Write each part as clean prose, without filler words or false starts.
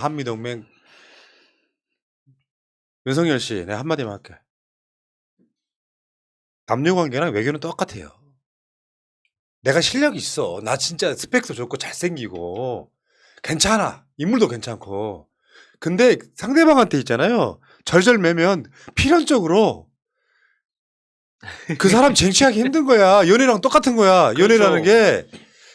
한미동맹 윤석열 씨, 내가 한마디만 할게. 남녀 관계랑 외교는 똑같아요. 내가 실력이 있어. 나 진짜 스펙도 좋고 잘생기고 괜찮아. 인물도 괜찮고. 근데 상대방한테 있잖아요. 절절매면 필연적으로 그 사람 쟁취하기 힘든 거야. 연애랑 똑같은 거야. 그렇죠. 연애라는 게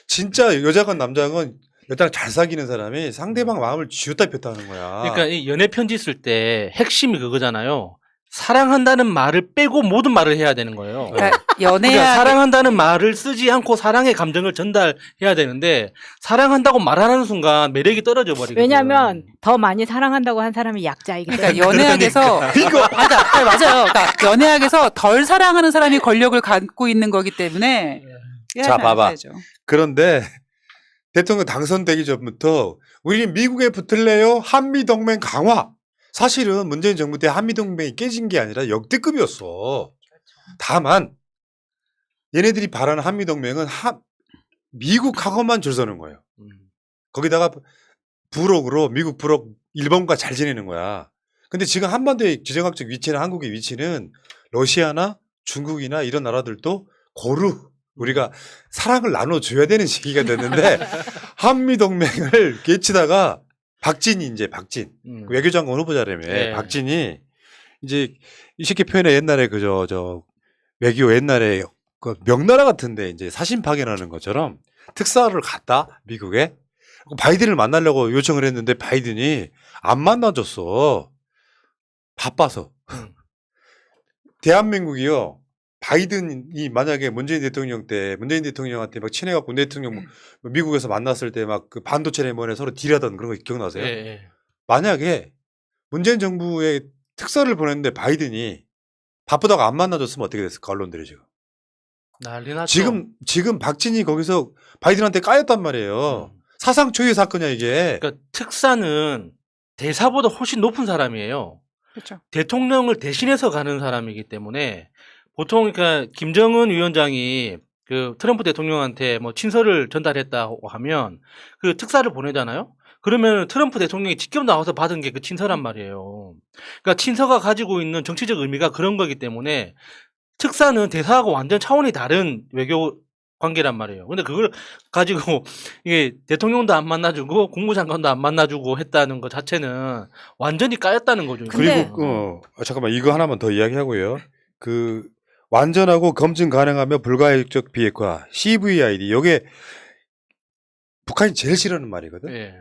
진짜 여자건 남자건 여자랑 잘 사귀는 사람이 상대방 마음을 쥐었다 폈다 하는 거야. 그러니까 이 연애 편지 쓸 때 핵심이 그거잖아요. 사랑한다는 말을 빼고 모든 말을 해야 되는 거예요. 그러니까 그러니까 연애학 사랑한다는 말을 쓰지 않고 사랑의 감정을 전달해야 되는데 사랑한다고 말하는 순간 매력이 떨어져 버리거든요. 왜냐하면 더 많이 사랑한다고 한 사람이 약자이기 때문에. 그러니까 연애학에서 그러니까 맞아요. 그러니까 연애학에서 덜 사랑하는 사람이 권력을 갖고 있는 거기 때문에 자, 봐봐. 해야죠. 그런데 대통령 당선되기 전부터 우리 미국에 붙을래요? 한미동맹 강화. 사실은 문재인 정부 때 한미동맹이 깨진 게 아니라 역대급이었어. 다만 얘네들이 바라는 한미동맹은 미국하고만 줄 서는 거예요. 거기다가 부록으로 미국 부록 일본과 잘 지내는 거야. 근데 지금 한반도의 지정학적 위치나 한국의 위치는 러시아나 중국이나 이런 나라들도 고루 우리가 사랑을 나눠줘야 되는 시기가 됐는데 한미동맹을 깨치다가 박진 외교장관 후보자라며 네. 박진이 이제 쉽게 표현해 옛날에 외교 옛날에 그 명나라 같은데 이제 사신 파견하는 것처럼 특사를 갔다 미국에 바이든을 만나려고 요청을 했는데 바이든이 안 만나줬어. 바빠서. 대한민국이요. 바이든이 만약에 문재인 대통령한테 막 친해갖고 대통령 미국에서 만났을 때 막 그 반도체 레몬에 서로 딜하던 그런 거 기억나세요? 네. 만약에 문재인 정부의 특사를 보냈는데 바이든이 바쁘다고 안 만나줬으면 어떻게 됐을까 언론들이 지금. 난리 났죠. 지금 박진이 거기서 바이든한테 까였단 말이에요. 사상 초유의 사건이야 이게. 그러니까 특사는 대사보다 훨씬 높은 사람이에요. 그렇죠. 대통령을 대신해서 가는 사람이기 때문에 보통 그러니까 김정은 위원장이 그 트럼프 대통령한테 뭐 친서를 전달했다고 하면 그 특사를 보내잖아요. 그러면 트럼프 대통령이 직접 나와서 받은 게 그 친서란 말이에요. 그러니까 친서가 가지고 있는 정치적 의미가 그런 거기 때문에 특사는 대사하고 완전 차원이 다른 외교 관계란 말이에요. 근데 그걸 가지고 이게 대통령도 안 만나주고 국무장관도 안 만나주고 했다는 것 자체는 완전히 까였다는 거죠. 근데- 그리고 잠깐만 이거 하나만 더 이야기하고요. 그 완전하고 검증 가능하며 불가역적 비핵화 CVID 요게 북한이 제일 싫어하는 말이거든. 예.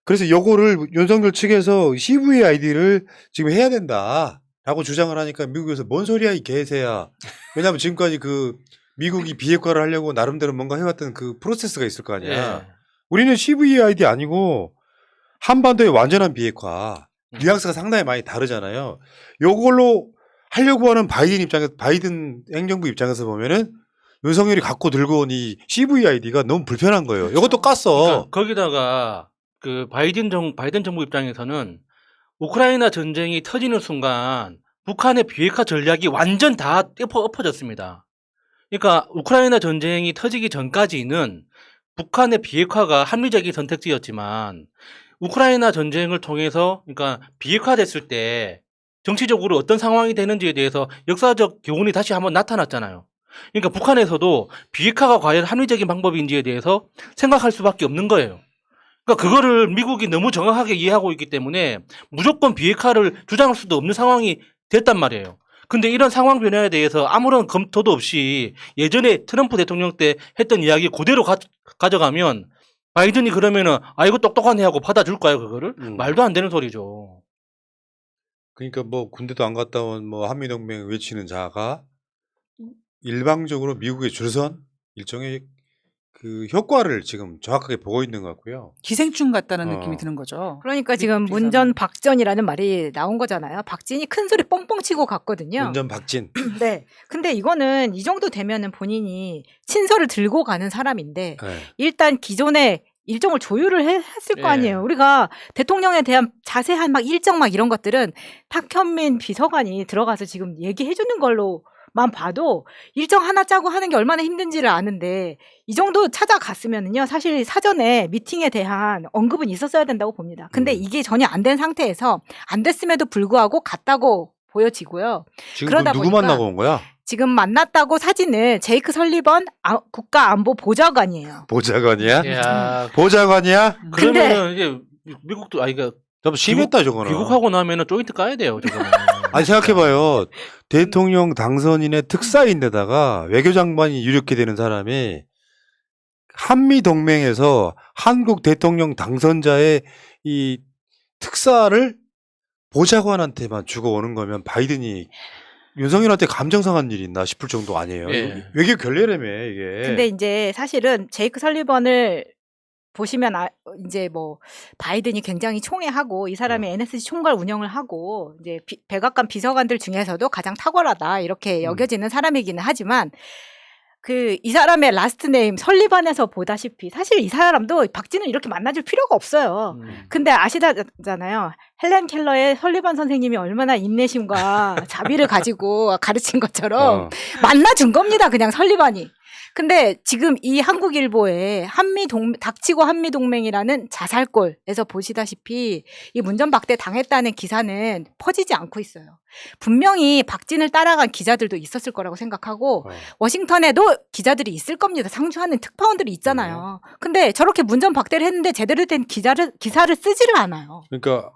그래서 요거를 윤석열 측에서 CVID를 지금 해야 된다라고 주장을 하니까 미국에서 뭔 소리야 이 개새야. 왜냐하면 지금까지 그 미국이 비핵화를 하려고 나름대로 뭔가 해왔던 그 프로세스가 있을 거 아니야. 예. 우리는 CVID 아니고 한반도의 완전한 비핵화. 뉘앙스가 상당히 많이 다르잖아요. 요걸로 하려고 하는 바이든 행정부 입장에서 보면은 윤석열이 갖고 들고 온 이 CVID가 너무 불편한 거예요. 이것도 깠어. 그러니까 거기다가 그 바이든 정부 입장에서는 우크라이나 전쟁이 터지는 순간 북한의 비핵화 전략이 완전 다 엎어졌습니다. 그러니까 우크라이나 전쟁이 터지기 전까지는 북한의 비핵화가 합리적인 선택지였지만 우크라이나 전쟁을 통해서 그러니까 비핵화됐을 때 정치적으로 어떤 상황이 되는지에 대해서 역사적 교훈이 다시 한번 나타났잖아요. 그러니까 북한에서도 비핵화가 과연 합리적인 방법인지에 대해서 생각할 수밖에 없는 거예요. 그러니까 그거를 미국이 너무 정확하게 이해하고 있기 때문에 무조건 비핵화를 주장할 수도 없는 상황이 됐단 말이에요. 근데 이런 상황 변화에 대해서 아무런 검토도 없이 예전에 트럼프 대통령 때 했던 이야기 그대로 가져가면 바이든이 그러면은 이거 똑똑하네 하고 받아줄까요 그거를? 말도 안 되는 소리죠. 그러니까 뭐 군대도 안 갔다 온 뭐 한미동맹 외치는 자가 일방적으로 미국의 줄선 일종의 그 효과를 지금 정확하게 보고 있는 것 같고요. 기생충 같다는 느낌이 드는 거죠. 그러니까 지금 미국 문전 박전이라는 말이 나온 거잖아요. 박진이 큰 소리 뻥뻥 치고 갔거든요. 운전 박진. 네. 근데 이거는 이 정도 되면은 본인이 친서를 들고 가는 사람인데 네. 일단 기존에 일정을 조율을 했을 거 예. 아니에요. 우리가 대통령에 대한 자세한 막 일정 막 이런 것들은 탁현민 비서관이 들어가서 지금 얘기해 주는 걸로 만 봐도 일정 하나 짜고 하는 게 얼마나 힘든지를 아는데 이 정도 찾아갔으면은요 사실 사전에 미팅에 대한 언급은 있었어야 된다고 봅니다. 근데 이게 전혀 안 된 상태에서 안 됐음에도 불구하고 갔다고 보여지고요. 지금 그러다 누구 보니까 만나고 온 거야? 지금 만났다고 사진을 제이크 설리번 국가안보보좌관이에요. 보좌관이야? 야, 보좌관이야? 그러면은 이제 미국도 이거 좀 심했다 저거는. 귀국하고 나면은 조인트 까야 돼요, 저거는. 아니 생각해봐요. 대통령 당선인의 특사인데다가 외교장관이 이렇게 되는 사람이 한미 동맹에서 한국 대통령 당선자의 이 특사를 보좌관한테만 주고 오는 거면 바이든이 윤석열한테 감정 상한 일이 있나 싶을 정도 아니에요. 예. 외교 결례라며 이게. 근데 이제 사실은 제이크 설리번을 보시면 이제 뭐 바이든이 굉장히 총애하고 이 사람이 NSC 총괄 운영을 하고 이제 백악관 비서관들 중에서도 가장 탁월하다 이렇게 여겨지는 사람이기는 하지만 이 사람의 라스트 네임 설리번에서 보다시피 사실 이 사람도 박진우 이렇게 만나줄 필요가 없어요. 근데 아시잖아요. 헬렌 켈러의 설리번 선생님이 얼마나 인내심과 자비를 가지고 가르친 것처럼 만나준 겁니다. 그냥 설리번이. 근데 지금 이 한국일보에 닥치고 한미동맹이라는 자살골에서 보시다시피 이 문전박대 당했다는 기사는 퍼지지 않고 있어요. 분명히 박진을 따라간 기자들도 있었을 거라고 생각하고 워싱턴에도 기자들이 있을 겁니다. 상주하는 특파원들이 있잖아요. 근데 저렇게 문전박대를 했는데 제대로 된 기사를 쓰지를 않아요. 그러니까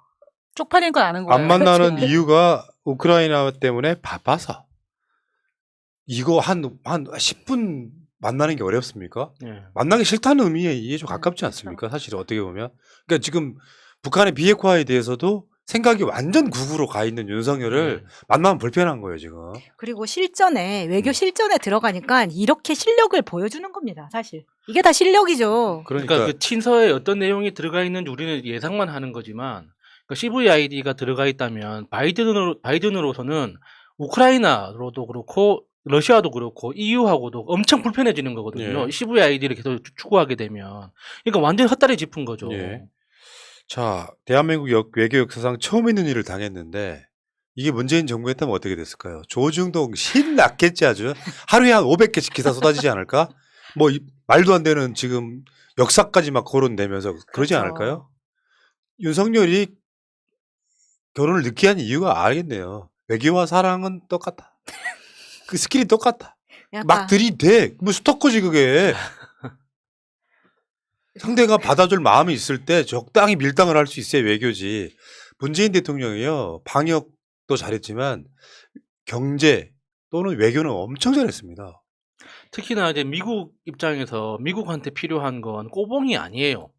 쪽팔린 건 아는 거예요. 안 만나는 그렇죠. 이유가 우크라이나 때문에 바빠서. 이거 한 10분 만나는 게 어렵습니까? 예. 만나기 싫다는 의미에 이게 좀 가깝지 않습니까? 사실 어떻게 보면. 그러니까 지금 북한의 비핵화에 대해서도 생각이 완전 극으로 가 있는 윤석열을 만나면 불편한 거예요, 지금. 그리고 실전에 외교 실전에 들어가니까 이렇게 실력을 보여주는 겁니다. 사실 이게 다 실력이죠. 그러니까 그 친서에 어떤 내용이 들어가 있는지 우리는 예상만 하는 거지만 그러니까 CVID가 들어가 있다면 바이든으로서는 우크라이나로도 그렇고 러시아도 그렇고 EU하고도 엄청 불편해지는 거거든요. 예. CVID를 계속 추구하게 되면. 그러니까 완전 헛다리 짚은 거죠. 예. 자, 대한민국 외교 역사상 처음 있는 일을 당했는데 이게 문재인 정부였다면 어떻게 됐을까요? 조중동 신났겠지 아주. 하루에 한 500개씩 기사 쏟아지지 않을까? 뭐 말도 안 되는 지금 역사까지 막 거론되면서 그러지 그렇죠. 않을까요? 윤석열이 결혼을 늦게 한 이유가 알겠네요. 외교와 사랑은 똑같아. 그 스킬이 똑같아. 막 들이대. 뭐 스토커지 그게. 상대가 받아줄 마음이 있을 때 적당히 밀당을 할 수 있어야 외교지. 문재인 대통령이요. 방역도 잘했지만 경제 또는 외교는 엄청 잘했습니다. 특히나 이제 미국 입장에서 미국한테 필요한 건 꼬봉이 아니에요.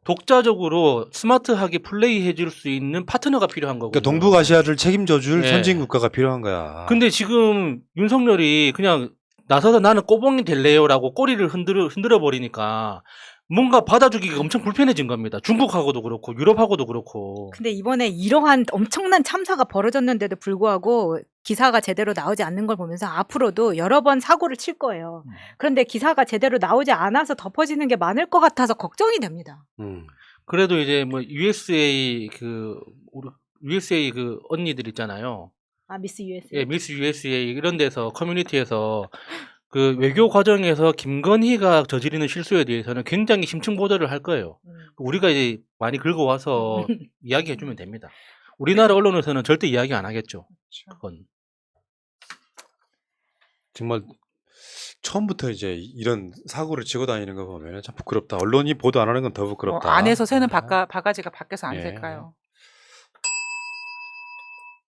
독자적으로 스마트하게 플레이해 줄 수 있는 파트너가 필요한 거거든요. 그러니까 동북아시아를 책임져 줄 예. 선진 국가가 필요한 거야. 근데 지금 윤석열이 그냥 나서서 나는 꼬봉이 될래요라고 꼬리를 흔들어 버리니까 뭔가 받아주기가 엄청 불편해진 겁니다. 중국하고도 그렇고 유럽하고도 그렇고. 근데 이번에 이러한 엄청난 참사가 벌어졌는데도 불구하고 기사가 제대로 나오지 않는 걸 보면서 앞으로도 여러 번 사고를 칠 거예요. 그런데 기사가 제대로 나오지 않아서 덮어지는 게 많을 것 같아서 걱정이 됩니다. 그래도 이제 뭐 USA 그 언니들 있잖아요. 미스 USA. 예, 미스 USA 이런 데서 커뮤니티에서 그 외교 과정에서 김건희가 저지르는 실수에 대해서는 굉장히 심층 보도를 할 거예요. 우리가 이제 많이 긁어와서 이야기해주면 됩니다. 우리나라 언론에서는 절대 이야기 안 하겠죠. 그건. 정말 처음부터 이제 이런 사고를 치고 다니는 거 보면 참 부끄럽다. 언론이 보도 안 하는 건 더 부끄럽다. 안에서 새는 바가지가 밖에서 안 예. 셀까요?